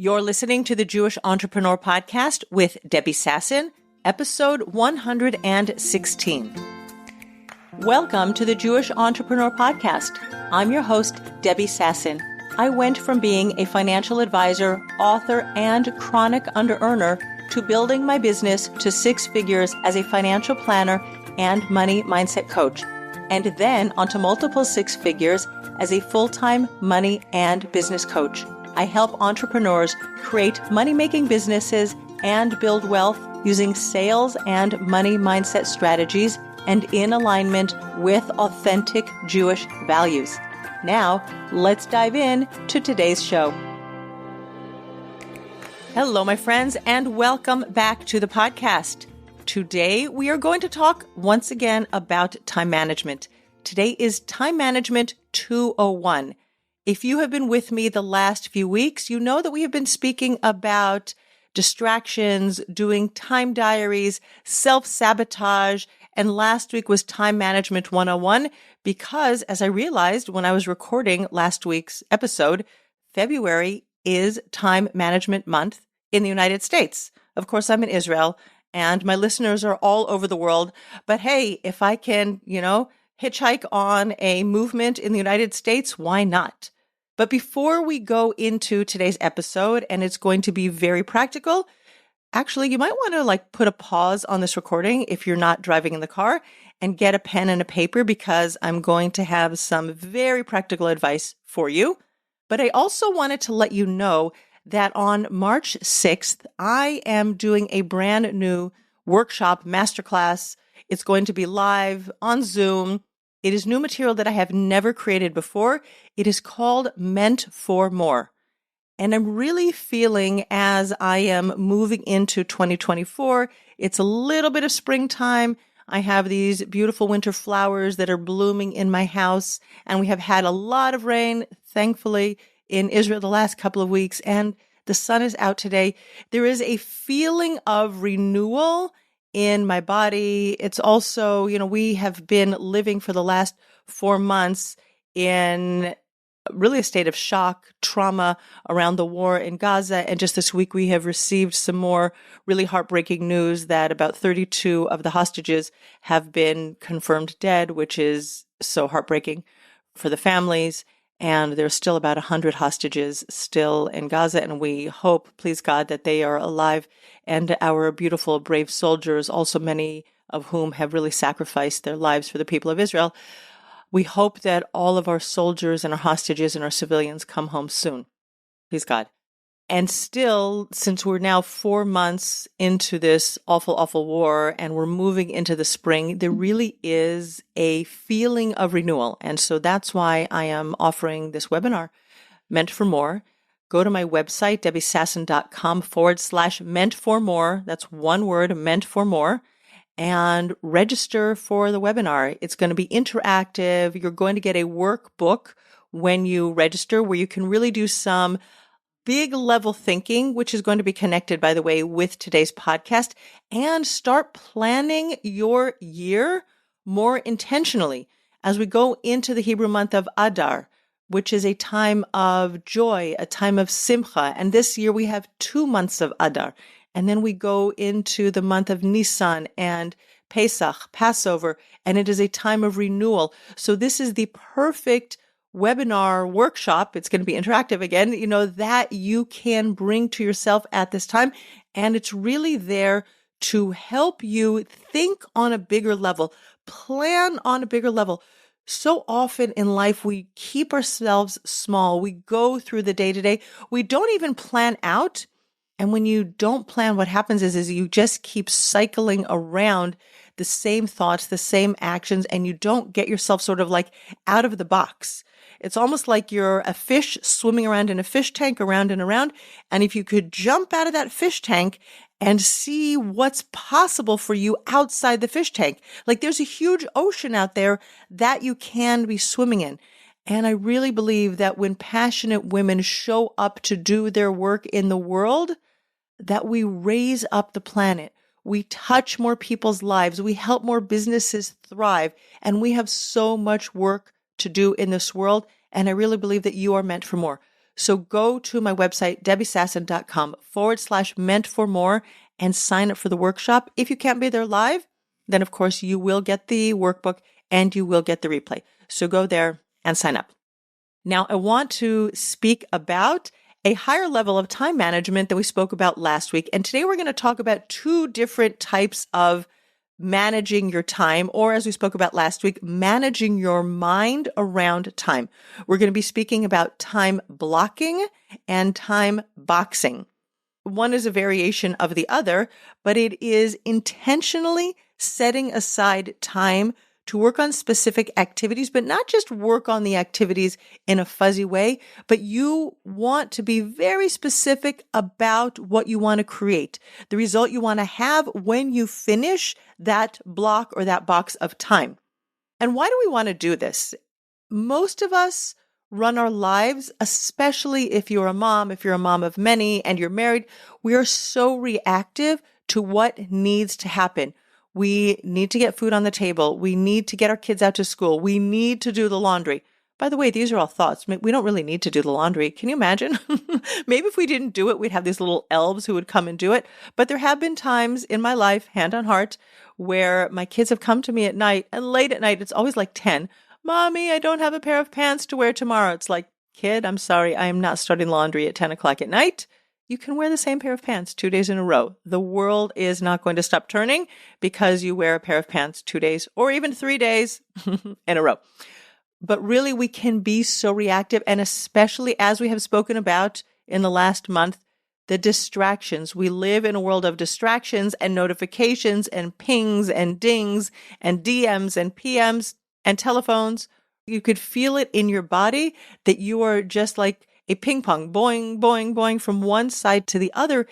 You're listening to the Jewish Entrepreneur Podcast with Debbie Sasson, episode 116. Welcome to the Jewish Entrepreneur Podcast. I'm your host, Debbie Sasson. I went from being a financial advisor, author, and chronic under-earner to building my business to six figures as a financial planner and money mindset coach, and then onto multiple six figures as a full-time money and business coach. I help entrepreneurs create money-making businesses and build wealth using sales and money mindset strategies and in alignment with authentic Jewish values. Now, let's dive in to today's show. Hello, my friends, and welcome back to the podcast. Today, we are going to talk once again about time management. Today is Time Management 201. If you have been with me the last few weeks, you know that we have been speaking about distractions, doing time diaries, self-sabotage, and last week was Time Management 101 because, as I realized when I was recording last week's episode, February is Time Management Month in the United States. Of course, I'm in Israel, and my listeners are all over the world. But hey, if I can, hitchhike on a movement in the United States, why not? But before we go into today's episode, and it's going to be very practical, actually, you might want to put a pause on this recording if you're not driving in the car and get a pen and a paper because I'm going to have some very practical advice for you. But I also wanted to let you know that on March 6th, I am doing a brand new workshop masterclass. It's going to be live on Zoom. It is new material that I have never created before. It is called Meant for More. And I'm really feeling as I am moving into 2024, it's a little bit of springtime. I have these beautiful winter flowers that are blooming in my house. And we have had a lot of rain, thankfully, in Israel the last couple of weeks. And the sun is out today. There is a feeling of renewal in my body. It's also, we have been living for the last 4 months in really a state of shock, trauma around the war in Gaza. And just this week, we have received some more really heartbreaking news that about 32 of the hostages have been confirmed dead, which is so heartbreaking for the families. And there's still about 100 hostages still in Gaza. And we hope, please God, that they are alive. And our beautiful, brave soldiers, also many of whom have really sacrificed their lives for the people of Israel. We hope that all of our soldiers and our hostages and our civilians come home soon. Please God. And still, since we're now 4 months into this awful, awful war and we're moving into the spring, there really is a feeling of renewal. And so that's why I am offering this webinar, Meant for More. Go to my website, debbiesasson.com/meant for more. That's one word, meant for more. And register for the webinar. It's going to be interactive. You're going to get a workbook when you register where you can really do some big level thinking, which is going to be connected, by the way, with today's podcast, and start planning your year more intentionally as we go into the Hebrew month of Adar, which is a time of joy, a time of simcha. And this year we have 2 months of Adar. And then we go into the month of Nisan and Pesach, Passover, and it is a time of renewal. So this is the perfect webinar workshop. It's going to be interactive again, that you can bring to yourself at this time. And it's really there to help you think on a bigger level, plan on a bigger level. So often in life, we keep ourselves small. We go through the day-to-day. We don't even plan out. And when you don't plan, what happens is you just keep cycling around the same thoughts, the same actions, and you don't get yourself sort of out of the box. It's almost like you're a fish swimming around in a fish tank around and around. And if you could jump out of that fish tank and see what's possible for you outside the fish tank, there's a huge ocean out there that you can be swimming in. And I really believe that when passionate women show up to do their work in the world, that we raise up the planet. We touch more people's lives. We help more businesses thrive. And we have so much work to do in this world. And I really believe that you are meant for more. So go to my website, debbiesasson.com/meant-for-more and sign up for the workshop. If you can't be there live, then of course you will get the workbook and you will get the replay. So go there and sign up. Now, I want to speak about a higher level of time management that we spoke about last week. And today we're going to talk about two different types of managing your time, or as we spoke about last week, managing your mind around time. We're going to be speaking about time blocking and time boxing. One is a variation of the other, but it is intentionally setting aside time to work on specific activities, but not just work on the activities in a fuzzy way, but you want to be very specific about what you want to create, the result you want to have when you finish that block or that box of time. And why do we want to do this? Most of us run our lives, especially if you're a mom of many and you're married, we are so reactive to what needs to happen. We need to get food on the table. We need to get our kids out to school. We need to do the laundry. By the way, these are all thoughts. We don't really need to do the laundry. Can you imagine? Maybe if we didn't do it, we'd have these little elves who would come and do it. But there have been times in my life, hand on heart, where my kids have come to me at night, and late at night, it's always like 10. Mommy, I don't have a pair of pants to wear tomorrow. It's like, kid, I'm sorry. I am not starting laundry at 10 o'clock at night. You can wear the same pair of pants 2 days in a row. The world is not going to stop turning because you wear a pair of pants 2 days or even 3 days in a row. But really, we can be so reactive, and especially as we have spoken about in the last month, the distractions. We live in a world of distractions and notifications and pings and dings and DMs and PMs and telephones. You could feel it in your body that you are just like a ping pong, boing, boing, boing from one side to the other,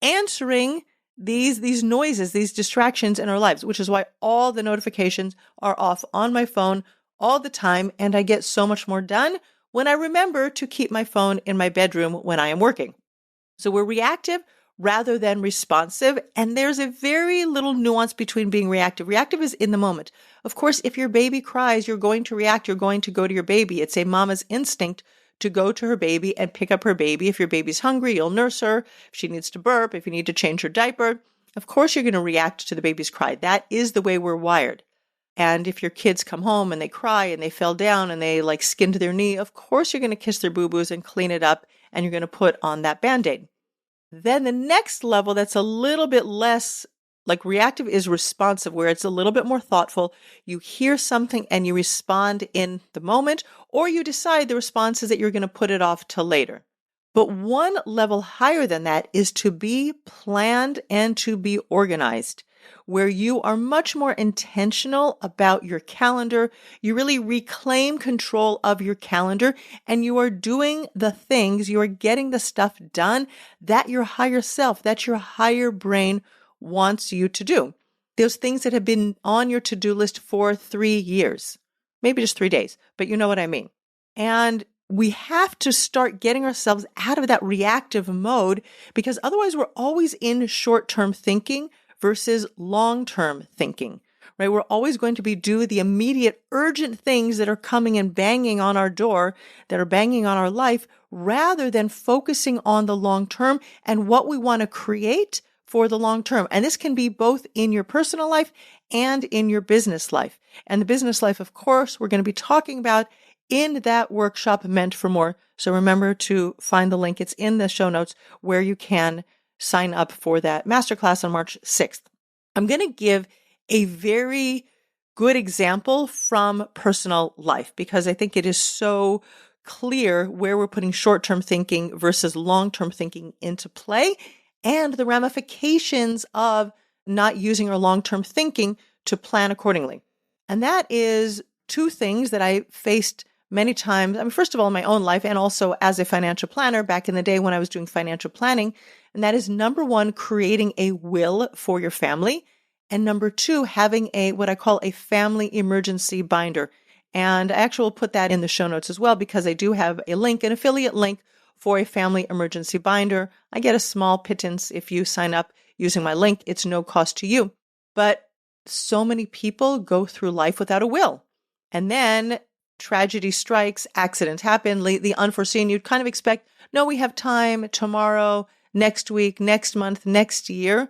answering these noises, these distractions in our lives, which is why all the notifications are off on my phone all the time. And I get so much more done when I remember to keep my phone in my bedroom when I am working. So we're reactive rather than responsive. And there's a very little nuance between being reactive. Reactive is in the moment. Of course, if your baby cries, you're going to react. You're going to go to your baby. It's a mama's instinct to go to her baby and pick up her baby. If your baby's hungry, you'll nurse her. If she needs to burp, if you need to change her diaper, of course you're going to react to the baby's cry. That is the way we're wired. And if your kids come home and they cry and they fell down and they like skinned their knee, of course you're going to kiss their boo-boos and clean it up, and you're going to put on that Band-Aid. Then the next level that's a little bit less like reactive is responsive, where it's a little bit more thoughtful. You hear something and you respond in the moment, or you decide the response is that you're going to put it off till later. But one level higher than that is to be planned and to be organized, where you are much more intentional about your calendar. You really reclaim control of your calendar, and you are doing the things, you are getting the stuff done that your higher self, that your higher brain wants you to do. Those things that have been on your to-do list for 3 years, maybe just 3 days, but you know what I mean. And we have to start getting ourselves out of that reactive mode, because otherwise we're always in short-term thinking versus long-term thinking, right? We're always going to be do the immediate urgent things that are coming and banging on our door, that are banging on our life, rather than focusing on the long-term and what we want to create for the long term. And this can be both in your personal life and in your business life. And the business life, of course, we're going to be talking about in that workshop Meant for More. So remember to find the link. It's in the show notes where you can sign up for that masterclass on March 6th. I'm going to give a very good example from personal life, because I think it is so clear where we're putting short-term thinking versus long-term thinking into play, and the ramifications of not using our long-term thinking to plan accordingly. And that is two things that I faced many times. I mean, first of all, in my own life, and also as a financial planner back in the day when I was doing financial planning. And that is number one, creating a will for your family. And number two, having what I call a family emergency binder. And I actually will put that in the show notes as well, because I do have a link, an affiliate link for a family emergency binder. I get a small pittance if you sign up using my link. It's no cost to you. But so many people go through life without a will. And then tragedy strikes, accidents happen, the unforeseen, you'd kind of expect, no, we have time tomorrow, next week, next month, next year.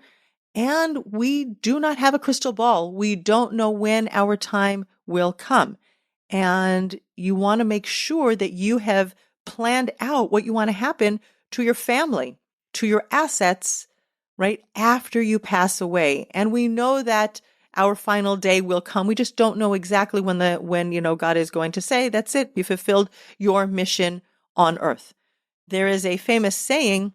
And we do not have a crystal ball. We don't know when our time will come. And you want to make sure that you have planned out what you want to happen to your family, to your assets, right after you pass away. And we know that our final day will come. We just don't know exactly when God is going to say, that's it, you fulfilled your mission on earth. There is a famous saying,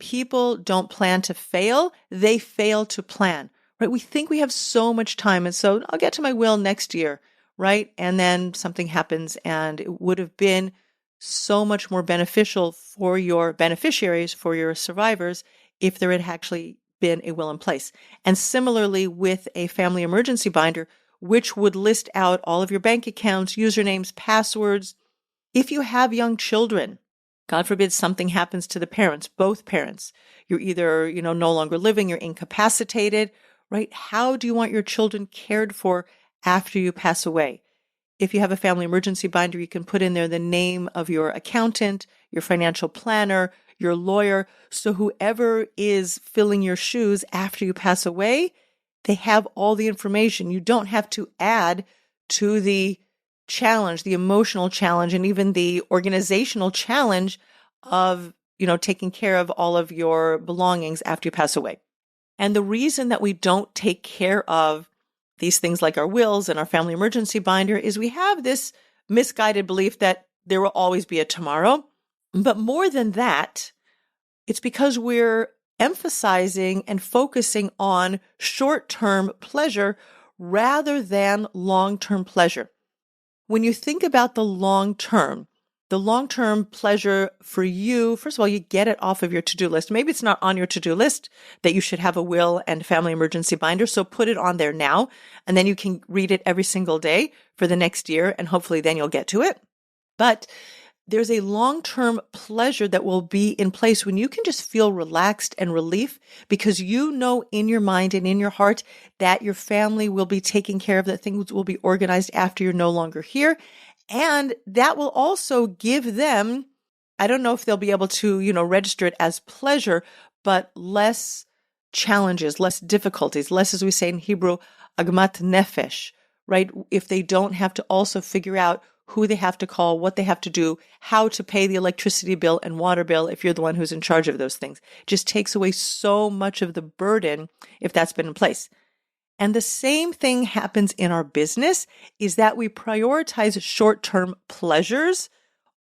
people don't plan to fail, they fail to plan, right? We think we have so much time. And so I'll get to my will next year, right? And then something happens, and it would have been so much more beneficial for your beneficiaries, for your survivors, if there had actually been a will in place. And similarly with a family emergency binder, which would list out all of your bank accounts, usernames, passwords. If you have young children, God forbid something happens to the parents, both parents, you're either, no longer living, you're incapacitated, right? How do you want your children cared for after you pass away? If you have a family emergency binder, you can put in there the name of your accountant, your financial planner, your lawyer. So whoever is filling your shoes after you pass away, they have all the information. You don't have to add to the challenge, the emotional challenge, and even the organizational challenge of, taking care of all of your belongings after you pass away. And the reason that we don't take care of these things like our wills and our family emergency binder is we have this misguided belief that there will always be a tomorrow. But more than that, it's because we're emphasizing and focusing on short-term pleasure rather than long-term pleasure. When you think about the long-term pleasure for you, first of all, you get it off of your to-do list. Maybe it's not on your to-do list that you should have a will and family emergency binder, so put it on there now, and then you can read it every single day for the next year, and hopefully then you'll get to it. But there's a long-term pleasure that will be in place when you can just feel relaxed and relief because you know in your mind and in your heart that your family will be taken care of, that things will be organized after you're no longer here. And that will also give them, I don't know if they'll be able to, register it as pleasure, but less challenges, less difficulties, less, as we say in Hebrew, agmat nefesh, right? If they don't have to also figure out who they have to call, what they have to do, how to pay the electricity bill and water bill if you're the one who's in charge of those things. It just takes away so much of the burden if that's been in place. And the same thing happens in our business, is that we prioritize short-term pleasures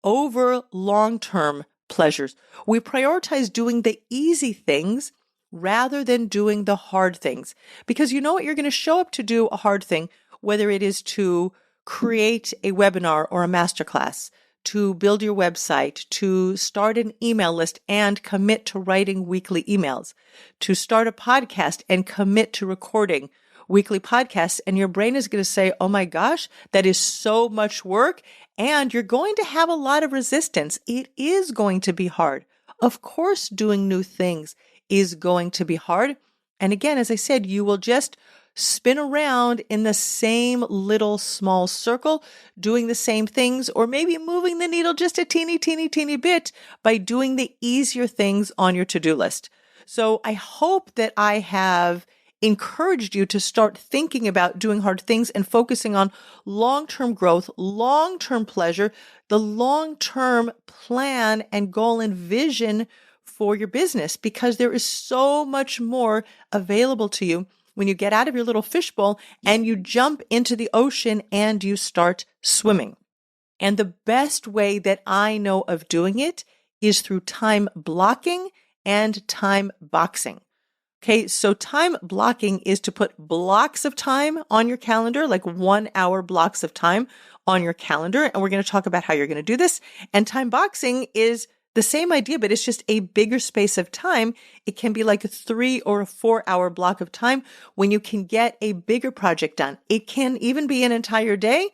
over long-term pleasures. We prioritize doing the easy things rather than doing the hard things. Because you know what, you're going to show up to do a hard thing, whether it is to create a webinar or a masterclass, to build your website, to start an email list and commit to writing weekly emails, to start a podcast and commit to recording weekly podcasts. And your brain is going to say, oh my gosh, that is so much work. And you're going to have a lot of resistance. It is going to be hard. Of course, doing new things is going to be hard. And again, as I said, you will just spin around in the same little small circle, doing the same things, or maybe moving the needle just a teeny bit by doing the easier things on your to-do list. So I hope that I have encouraged you to start thinking about doing hard things and focusing on long-term growth, long-term pleasure, the long-term plan and goal and vision for your business, because there is so much more available to you when you get out of your little fishbowl and you jump into the ocean and you start swimming. And the best way that I know of doing it is through time blocking and time boxing. Okay, so time blocking is to put blocks of time on your calendar, like 1 hour blocks of time on your calendar. And we're going to talk about how you're going to do this. And time boxing is the same idea, but it's just a bigger space of time. It can be like a 3 or a 4 hour block of time when you can get a bigger project done. It can even be an entire day.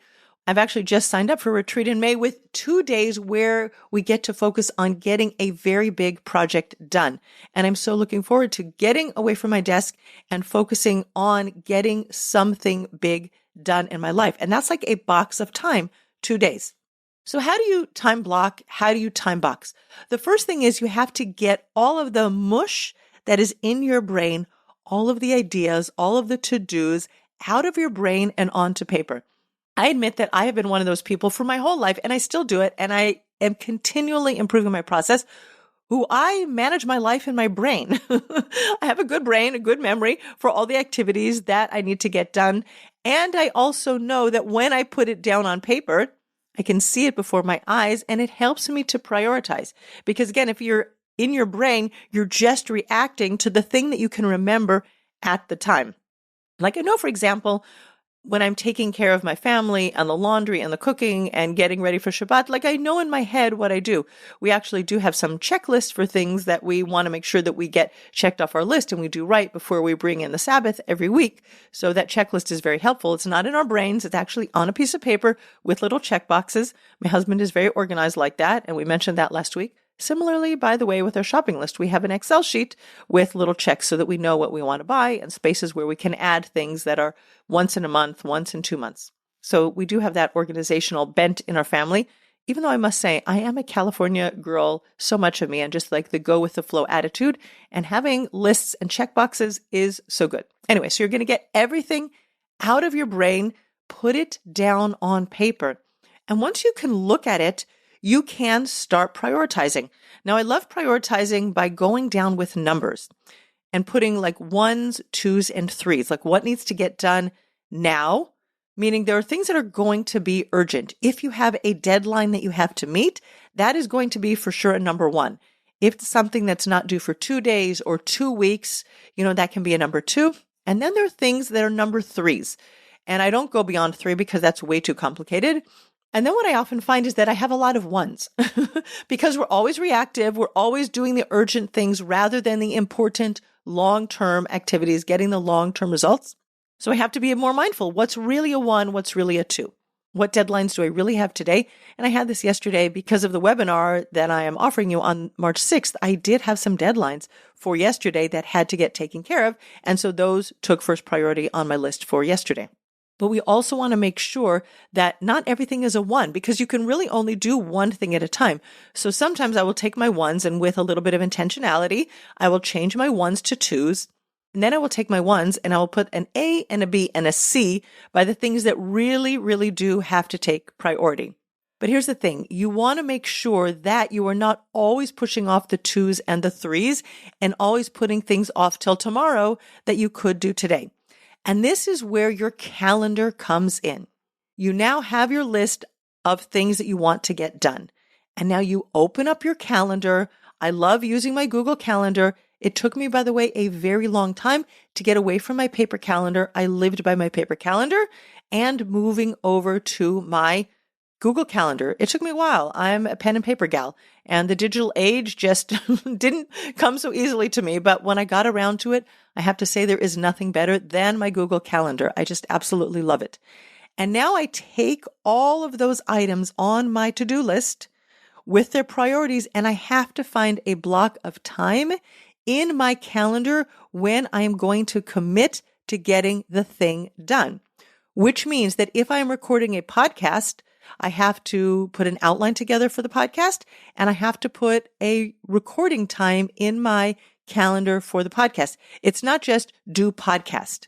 I've actually just signed up for a retreat in May with 2 days where we get to focus on getting a very big project done. And I'm so looking forward to getting away from my desk and focusing on getting something big done in my life. And that's like a box of time 2 days. So how do you time block? How do you time box? The first thing is you have to get all of the mush that is in your brain, all of the ideas, all of the to-dos out of your brain and onto paper. I admit that I have been one of those people for my whole life, and I still do it, and I am continually improving my process, who I manage my life in my brain. I have a good brain, a good memory for all the activities that I need to get done. And I also know that when I put it down on paper, I can see it before my eyes, and it helps me to prioritize. Because again, if you're in your brain, you're just reacting to the thing that you can remember at the time. Like I know, for example, when I'm taking care of my family and the laundry and the cooking and getting ready for Shabbat, like I know in my head what I do. We actually do have some checklists for things that we want to make sure that we get checked off our list and we do right before we bring in the Sabbath every week. So that checklist is very helpful. It's not in our brains. It's actually on a piece of paper with little check boxes. My husband is very organized like that, and we mentioned that last week. Similarly, by the way, with our shopping list, we have an Excel sheet with little checks so that we know what we want to buy and spaces where we can add things that are once in a month, once in 2 months. So we do have that organizational bent in our family, even though I must say I am a California girl, so much of me, and just like the go with the flow attitude, and having lists and check boxes is so good. Anyway, so you're going to get everything out of your brain, put it down on paper. And once you can look at it, you can start prioritizing. Now, I love prioritizing by going down with numbers and putting like ones, twos, and threes, like what needs to get done now, meaning there are things that are going to be urgent. If you have a deadline that you have to meet, that is going to be for sure a number one. If it's something that's not due for 2 days or 2 weeks, that can be a number two. And then there are things that are number threes. And I don't go beyond 3 because that's way too complicated. And then what I often find is that I have a lot of ones because we're always reactive. We're always doing the urgent things rather than the important long-term activities, getting the long-term results. So I have to be more mindful. What's really a 1? What's really a 2? What deadlines do I really have today? And I had this yesterday because of the webinar that I am offering you on March 6th. I did have some deadlines for yesterday that had to get taken care of. And so those took first priority on my list for yesterday. But we also want to make sure that not everything is a 1 because you can really only do one thing at a time. So sometimes I will take my 1s and with a little bit of intentionality, I will change my 1s to 2s. And then I will take my 1s and I will put an A and a B and a C by the things that really, really do have to take priority. But here's the thing. You want to make sure that you are not always pushing off the 2s and the 3s and always putting things off till tomorrow that you could do today. And this is where your calendar comes in. You now have your list of things that you want to get done. And now you open up your calendar. I love using my Google Calendar. It took me, by the way, a very long time to get away from my paper calendar. I lived by my paper calendar and moving over to my Google Calendar. It took me a while. I'm a pen and paper gal, and the digital age just didn't come so easily to me. But when I got around to it, I have to say there is nothing better than my Google Calendar. I just absolutely love it. And now I take all of those items on my to-do list with their priorities, and I have to find a block of time in my calendar when I am going to commit to getting the thing done, which means that if I am recording a podcast, I have to put an outline together for the podcast, and I have to put a recording time in my calendar for the podcast. It's not just do podcast.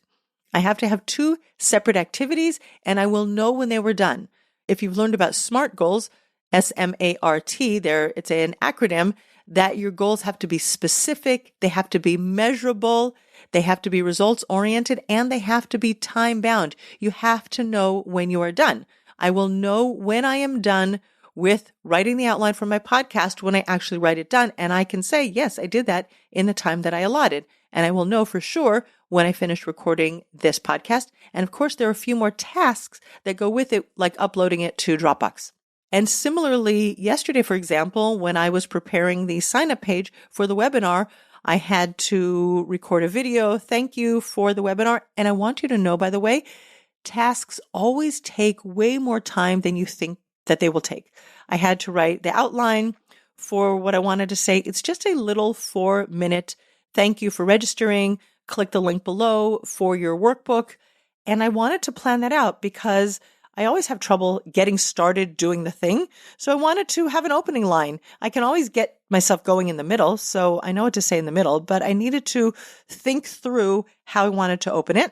I have to have 2 separate activities, and I will know when they were done. If you've learned about SMART goals, SMART, it's an acronym that your goals have to be specific, they have to be measurable, they have to be results oriented, and they have to be time bound. You have to know when you are done. I will know when I am done with writing the outline for my podcast when I actually write it down. And I can say, yes, I did that in the time that I allotted. And I will know for sure when I finish recording this podcast. And of course, there are a few more tasks that go with it, like uploading it to Dropbox. And similarly, yesterday, for example, when I was preparing the sign-up page for the webinar, I had to record a video. Thank you for the webinar. And I want you to know, by the way, tasks always take way more time than you think that they will take. I had to write the outline for what I wanted to say. It's just a little 4-minute thank you for registering. Click the link below for your workbook. And I wanted to plan that out because I always have trouble getting started doing the thing. So I wanted to have an opening line. I can always get myself going in the middle. So I know what to say in the middle, but I needed to think through how I wanted to open it.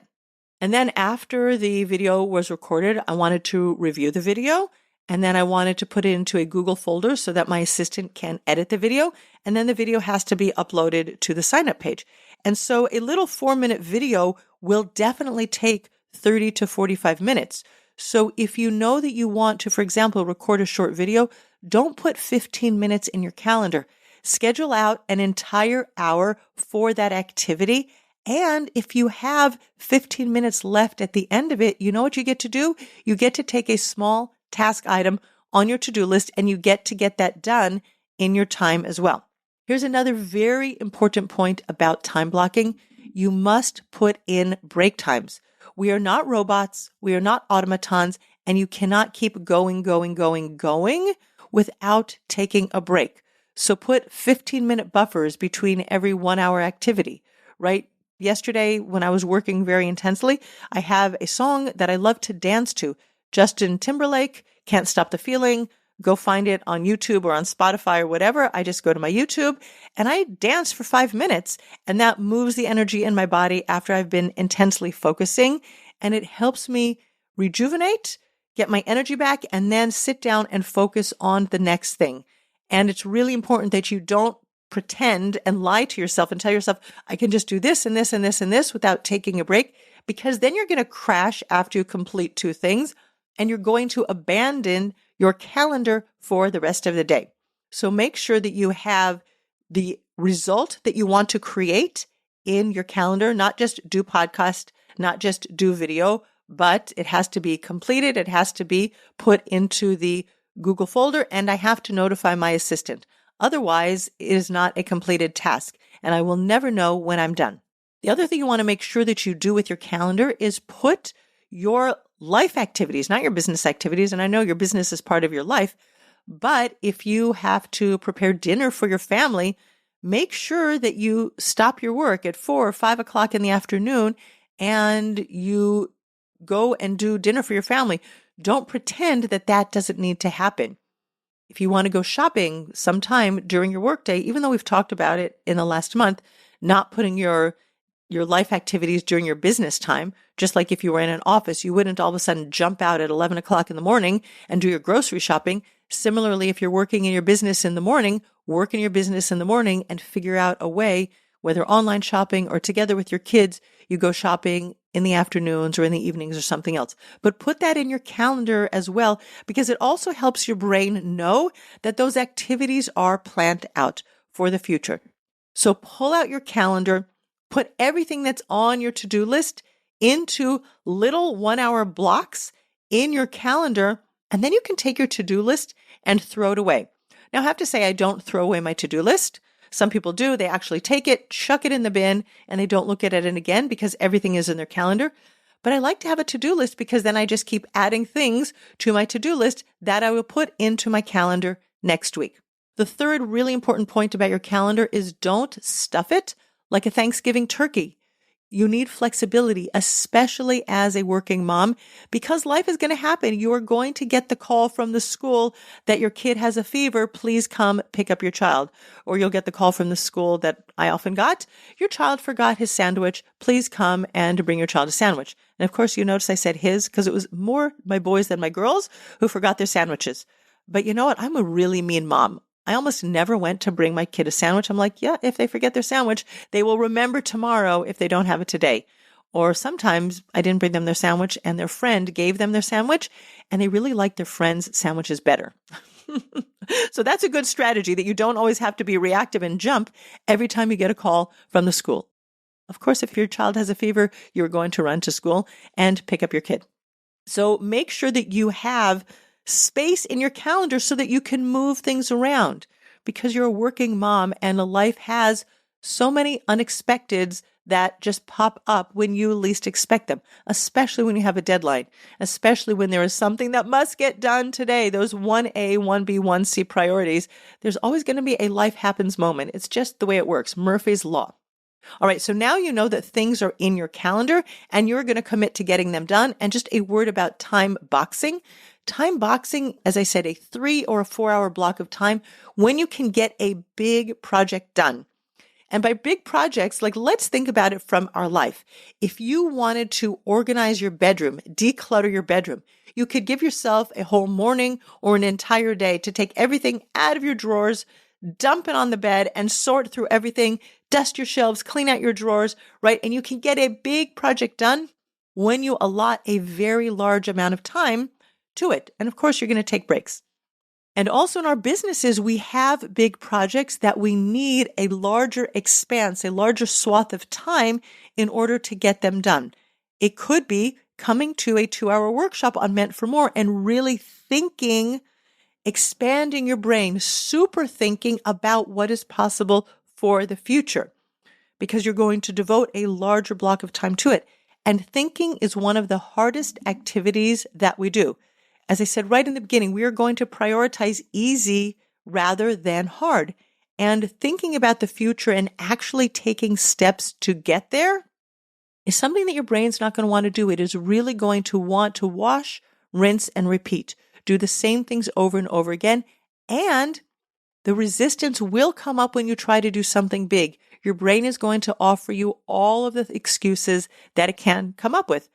And then after the video was recorded, I wanted to review the video. And then I wanted to put it into a Google folder so that my assistant can edit the video. And then the video has to be uploaded to the sign up page. And so a little 4-minute video will definitely take 30 to 45 minutes. So if you know that you want to, for example, record a short video, don't put 15 minutes in your calendar. Schedule out an entire hour for that activity. And if you have 15 minutes left at the end of it, you know what you get to do? You get to take a small task item on your to-do list and you get to get that done in your time as well. Here's another very important point about time blocking. You must put in break times. We are not robots. We are not automatons, and you cannot keep going without taking a break. So put 15-minute buffers between every 1-hour activity, right? Yesterday, when I was working very intensely, I have a song that I love to dance to. Justin Timberlake, Can't Stop the Feeling. Go find it on YouTube or on Spotify or whatever. I just go to my YouTube and I dance for 5 minutes, and that moves the energy in my body after I've been intensely focusing, and it helps me rejuvenate, get my energy back, and then sit down and focus on the next thing. And it's really important that you don't pretend and lie to yourself and tell yourself, I can just do this and this and this and this without taking a break, because then you're going to crash after you complete 2 things and you're going to abandon your calendar for the rest of the day. So make sure that you have the result that you want to create in your calendar, not just do podcast, not just do video, but it has to be completed. It has to be put into the Google folder, and I have to notify my assistant. Otherwise, it is not a completed task, and I will never know when I'm done. The other thing you want to make sure that you do with your calendar is put your life activities, not your business activities. And I know your business is part of your life, but if you have to prepare dinner for your family, make sure that you stop your work at 4 or 5 o'clock in the afternoon and you go and do dinner for your family. Don't pretend that that doesn't need to happen. If you want to go shopping sometime during your workday, even though we've talked about it in the last month, not putting your life activities during your business time, just like if you were in an office, you wouldn't all of a sudden jump out at 11 o'clock in the morning and do your grocery shopping. Similarly, if you're working in your business in the morning, work in your business in the morning and figure out a way, whether online shopping or together with your kids, you go shopping in the afternoons or in the evenings or something else. But put that in your calendar as well, because it also helps your brain know that those activities are planned out for the future. So pull out your calendar, put everything that's on your to-do list into little 1-hour blocks in your calendar, and then you can take your to-do list and throw it away. Now, I have to say, I don't throw away my to-do list. Some people do. They actually take it, chuck it in the bin, and they don't look at it again because everything is in their calendar. But I like to have a to-do list because then I just keep adding things to my to-do list that I will put into my calendar next week. The third really important point about your calendar is don't stuff it like a Thanksgiving turkey. You need flexibility, especially as a working mom, because life is going to happen. You are going to get the call from the school that your kid has a fever. Please come pick up your child. Or you'll get the call from the school that I often got. Your child forgot his sandwich. Please come and bring your child a sandwich. And of course, you notice I said his because it was more my boys than my girls who forgot their sandwiches. But you know what? I'm a really mean mom. I almost never went to bring my kid a sandwich. I'm like, yeah, if they forget their sandwich, they will remember tomorrow if they don't have it today. Or sometimes I didn't bring them their sandwich and their friend gave them their sandwich and they really liked their friend's sandwiches better. So that's a good strategy that you don't always have to be reactive and jump every time you get a call from the school. Of course, if your child has a fever, you're going to run to school and pick up your kid. So make sure that you have space in your calendar so that you can move things around, because you're a working mom and life has so many unexpecteds that just pop up when you least expect them, especially when you have a deadline, especially when there is something that must get done today, those 1A, 1B, 1C priorities. There's always going to be a life happens moment. It's just the way it works. Murphy's Law. All right, so now you know that things are in your calendar and you're going to commit to getting them done. And just a word about time boxing. Time boxing, as I said, a 3 or a 4 hour block of time when you can get a big project done. And by big projects, like let's think about it from our life. If you wanted to organize your bedroom, declutter your bedroom, you could give yourself a whole morning or an entire day to take everything out of your drawers, dump it on the bed and sort through everything, dust your shelves, clean out your drawers, right? And you can get a big project done when you allot a very large amount of time to it. And of course, you're going to take breaks. And also in our businesses, we have big projects that we need a larger expanse, a larger swath of time in order to get them done. It could be coming to a 2-hour workshop on Meant for More and really thinking, expanding your brain, super thinking about what is possible for the future, because you're going to devote a larger block of time to it. And thinking is one of the hardest activities that we do. As I said right in the beginning, we are going to prioritize easy rather than hard. And thinking about the future and actually taking steps to get there is something that your brain's not going to want to do. It is really going to want to wash, rinse, and repeat. Do the same things over and over again. And the resistance will come up when you try to do something big. Your brain is going to offer you all of the excuses that it can come up with.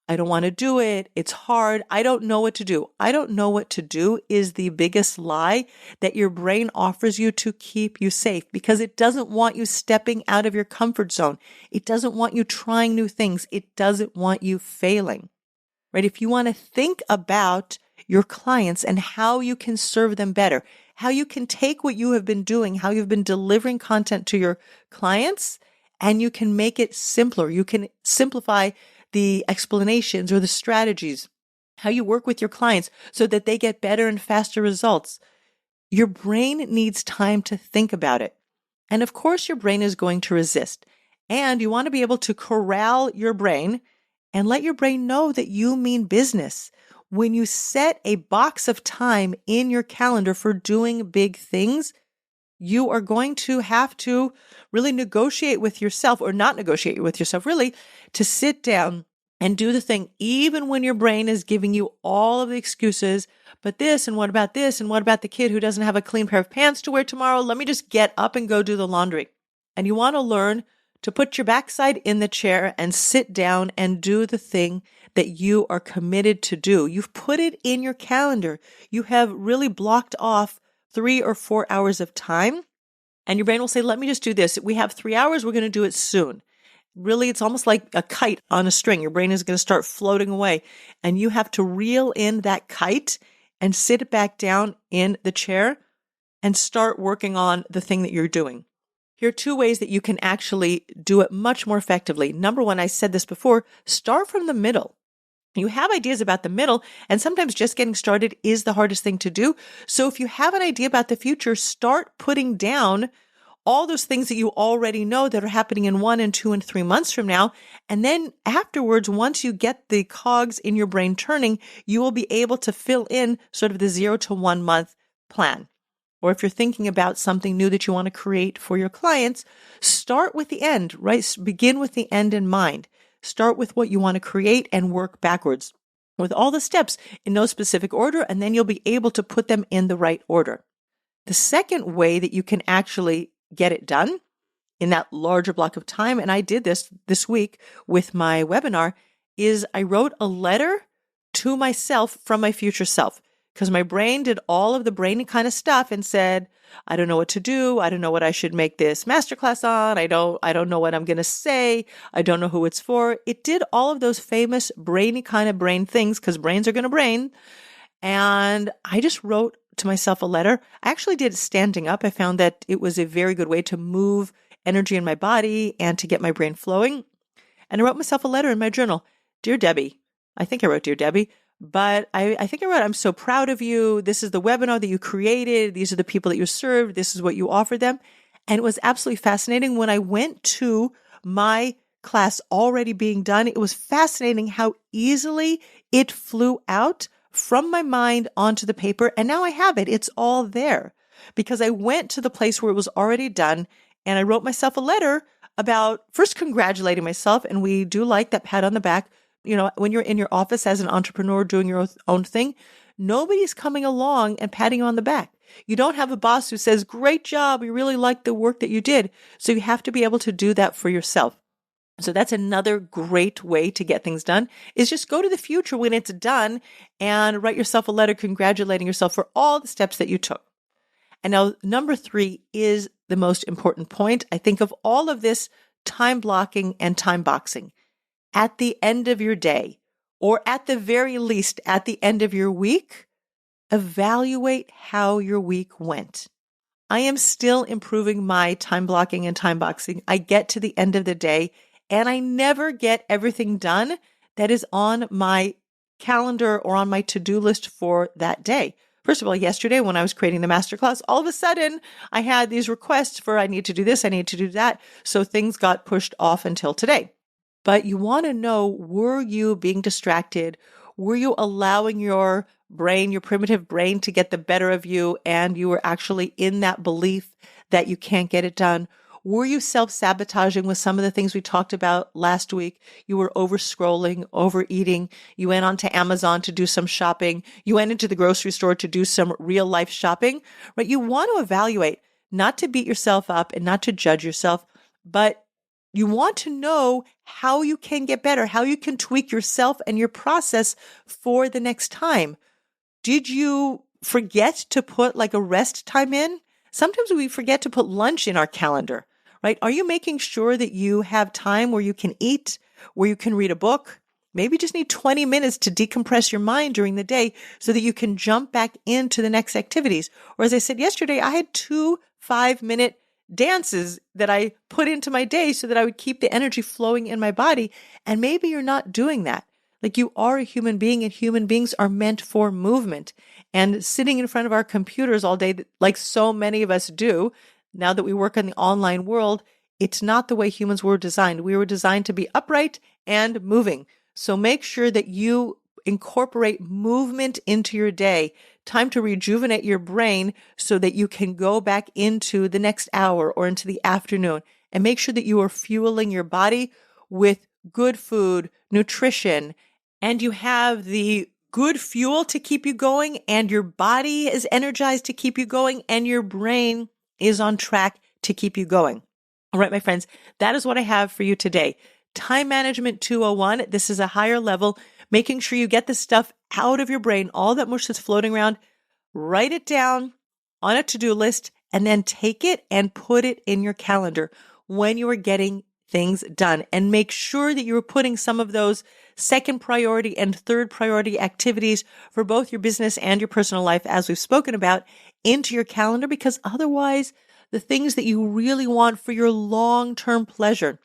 I don't want to do it. It's hard. I don't know what to do. I don't know what to do is the biggest lie that your brain offers you to keep you safe, because it doesn't want you stepping out of your comfort zone. It doesn't want you trying new things. It doesn't want you failing, right? If you want to think about your clients and how you can serve them better, how you can take what you have been doing, how you've been delivering content to your clients, and you can make it simpler. You can simplify the explanations or the strategies, how you work with your clients so that they get better and faster results. Your brain needs time to think about it. And of course, your brain is going to resist. And you want to be able to corral your brain and let your brain know that you mean business. When you set a box of time in your calendar for doing big things, you are going to have to really negotiate with yourself, or not negotiate with yourself, really, to sit down and do the thing, even when your brain is giving you all of the excuses. But this, and what about this? And what about the kid who doesn't have a clean pair of pants to wear tomorrow? Let me just get up and go do the laundry. And you want to learn to put your backside in the chair and sit down and do the thing that you are committed to do. You've put it in your calendar. You have really blocked off 3 or 4 hours of time, and your brain will say, let me just do this. We have 3 hours. We're going to do it soon. Really, it's almost like a kite on a string. Your brain is going to start floating away, and you have to reel in that kite and sit it back down in the chair and start working on the thing that you're doing. Here are 2 ways that you can actually do it much more effectively. Number 1, I said this before, start from the middle. You have ideas about the middle, and sometimes just getting started is the hardest thing to do. So if you have an idea about the future, start putting down all those things that you already know that are happening in 1 and 2 and 3 months from now. And then afterwards, once you get the cogs in your brain turning, you will be able to fill in sort of the 0 to 1 month plan. Or if you're thinking about something new that you want to create for your clients, start with the end, right? Begin with the end in mind. Start with what you want to create and work backwards with all the steps in no specific order, and then you'll be able to put them in the right order. The second way that you can actually get it done in that larger block of time, and I did this week with my webinar, is I wrote a letter to myself from my future self, because my brain did all of the brainy kind of stuff and said, I don't know what to do. I don't know what I should make this masterclass on. I don't know what I'm going to say. I don't know who it's for. It did all of those famous brainy kind of brain things, because brains are going to brain. And I just wrote to myself a letter. I actually did it standing up. I found that it was a very good way to move energy in my body and to get my brain flowing. And I wrote myself a letter in my journal. Dear Debbie, I think I wrote Dear Debbie, but I think I wrote, I'm so proud of you. This is the webinar that you created. These are the people that you served. This is what you offered them. And it was absolutely fascinating. When I went to my class already being done, it was fascinating how easily it flew out from my mind onto the paper. And now I have it. It's all there because I went to the place where it was already done and I wrote myself a letter about first congratulating myself. And we do like that pat on the back. When you're in your office as an entrepreneur doing your own thing, nobody's coming along and patting you on the back. You don't have a boss who says, great job, we really like the work that you did. So you have to be able to do that for yourself. So that's another great way to get things done, is just go to the future when it's done and write yourself a letter congratulating yourself for all the steps that you took. And now number 3 is the most important point. I think of all of this time blocking and time boxing. At the end of your day, or at the very least at the end of your week, evaluate how your week went. I am still improving my time blocking and time boxing. I get to the end of the day and I never get everything done that is on my calendar or on my to-do list for that day. First of all, yesterday when I was creating the masterclass, all of a sudden I had these requests for I need to do this, I need to do that. So things got pushed off until today. But you want to know, were you being distracted? Were you allowing your brain, your primitive brain, to get the better of you and you were actually in that belief that you can't get it done? Were you self-sabotaging with some of the things we talked about last week? You were over-scrolling, overeating. You went onto Amazon to do some shopping. You went into the grocery store to do some real-life shopping, right? You want to evaluate, not to beat yourself up and not to judge yourself, but you want to know how you can get better, how you can tweak yourself and your process for the next time. Did you forget to put like a rest time in? Sometimes we forget to put lunch in our calendar, right? Are you making sure that you have time where you can eat, where you can read a book? Maybe you just need 20 minutes to decompress your mind during the day so that you can jump back into the next activities. Or as I said yesterday, I had 2 5-minute dances that I put into my day so that I would keep the energy flowing in my body. And maybe you're not doing that. Like, you are a human being and human beings are meant for movement. And sitting in front of our computers all day, like so many of us do, now that we work in the online world, it's not the way humans were designed. We were designed to be upright and moving. So make sure that you incorporate movement into your day, time to rejuvenate your brain so that you can go back into the next hour or into the afternoon, and make sure that you are fueling your body with good food, nutrition, and you have the good fuel to keep you going, and your body is energized to keep you going, and your brain is on track to keep you going. All right, my friends, that is what I have for you today. Time Management 201. This is a higher level, making sure you get the stuff out of your brain, all that mush that's floating around, write it down on a to-do list, and then take it and put it in your calendar when you are getting things done. And make sure that you are putting some of those second priority and third priority activities for both your business and your personal life, as we've spoken about, into your calendar, because otherwise the things that you really want for your long-term pleasure,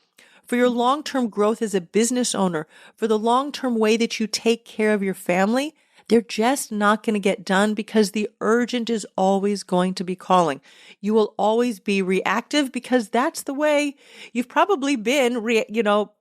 for your long-term growth as a business owner, for the long-term way that you take care of your family, they're just not going to get done because the urgent is always going to be calling. You will always be reactive because that's the way you've probably been,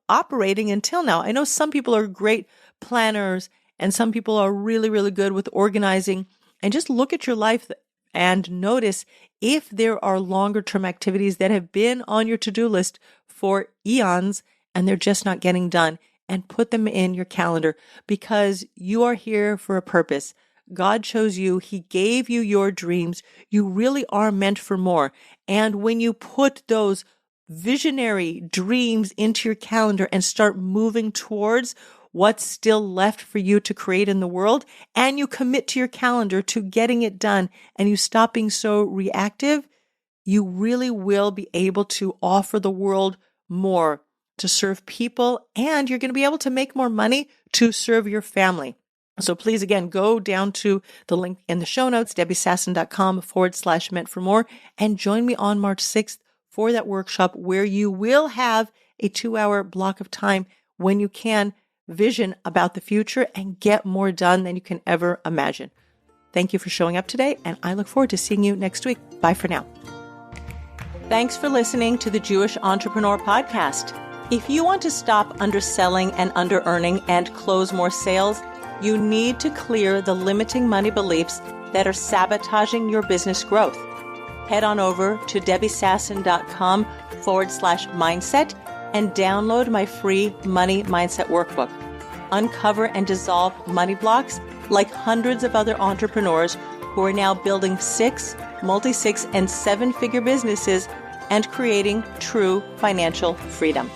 operating until now. I know some people are great planners and some people are really, really good with organizing. And just look at your life and notice if there are longer term activities that have been on your to-do list for eons and they're just not getting done, and put them in your calendar, because you are here for a purpose. God chose you. He gave you your dreams. You really are meant for more. And when you put those visionary dreams into your calendar and start moving towards what's still left for you to create in the world, and you commit to your calendar to getting it done, and you stop being so reactive, you really will be able to offer the world more, to serve people, and you're going to be able to make more money to serve your family. So please, again, go down to the link in the show notes, debbiesasson.com/meant for more, and join me on March 6th for that workshop where you will have a 2-hour block of time when you can vision about the future and get more done than you can ever imagine. Thank you for showing up today, and I look forward to seeing you next week. Bye for now. Thanks for listening to the Jewish Entrepreneur Podcast. If you want to stop underselling and under-earning and close more sales, you need to clear the limiting money beliefs that are sabotaging your business growth. head on over to debbiesasson.com/mindset and download my free Money Mindset Workbook. Uncover and dissolve money blocks like hundreds of other entrepreneurs who are now building 6, multi-6, and 7-figure businesses and creating true financial freedom.